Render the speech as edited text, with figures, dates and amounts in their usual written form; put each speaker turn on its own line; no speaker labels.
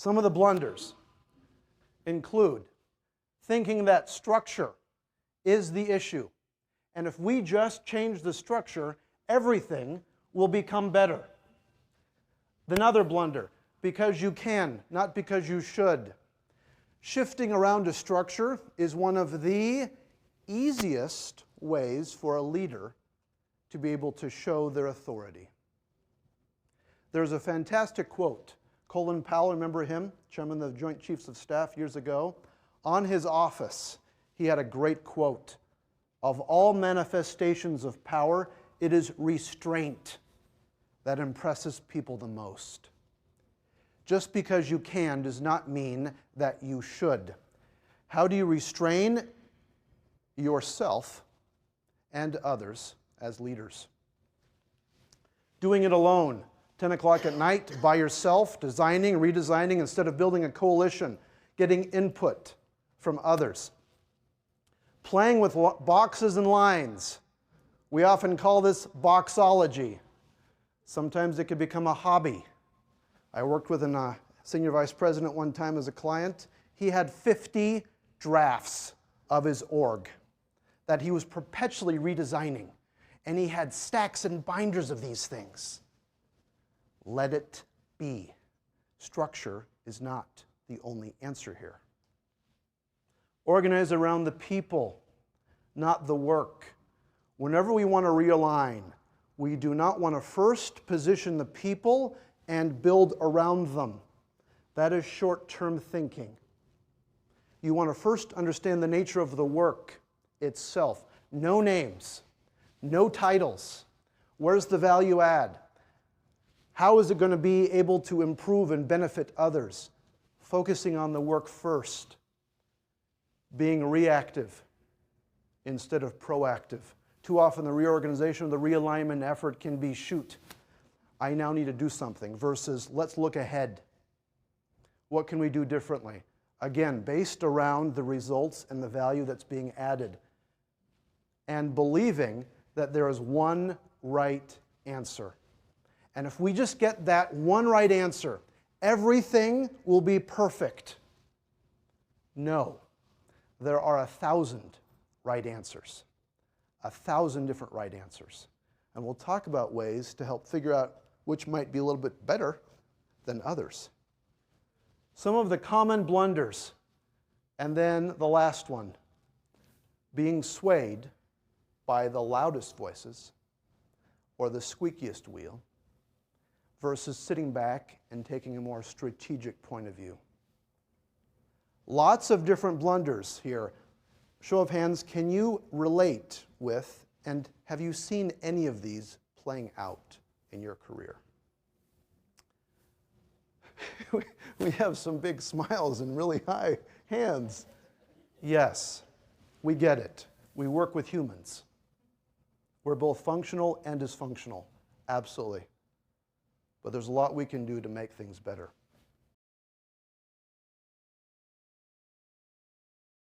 Some of the blunders include thinking that structure is the issue. And if we just change the structure, everything will become better. Another blunder, because you can, not because you should. Shifting around a structure is one of the easiest ways for a leader to be able to show their authority. There's a fantastic quote. Colin Powell, remember him? Chairman of the Joint Chiefs of Staff years ago. On his office, he had a great quote. Of all manifestations of power, it is restraint that impresses people the most. Just because you can does not mean that you should. How do you restrain yourself and others as leaders? Doing it alone, 10 o'clock at night, by yourself, designing, redesigning, instead of building a coalition, getting input from others. Playing with boxes and lines. We often call this boxology. Sometimes it can become a hobby. I worked with a senior vice president one time as a client. He had 50 drafts of his org that he was perpetually redesigning. And he had stacks and binders of these things. Let it be. Structure is not the only answer here. Organize around the people, not the work. Whenever we want to realign, we do not want to first position the people and build around them. That is short-term thinking. You want to first understand the nature of the work itself. No names, no titles. Where's the value add? How is it going to be able to improve and benefit others? Focusing on the work first. Being reactive instead of proactive. Too often the reorganization or the realignment effort can be, shoot, I now need to do something, versus let's look ahead. What can we do differently? Again, based around the results and the value that's being added. And believing that there is one right answer. And if we just get that one right answer, everything will be perfect. No. There are 1,000 right answers. 1,000 different right answers. And we'll talk about ways to help figure out which might be a little bit better than others. Some of the common blunders. And then the last one. Being swayed by the loudest voices or the squeakiest wheel versus sitting back and taking a more strategic point of view. Lots of different blunders here. Show of hands, can you relate with, and have you seen any of these playing out in your career? We have some big smiles and really high hands. Yes, we get it. We work with humans. We're both functional and dysfunctional, absolutely. But there's a lot we can do to make things better.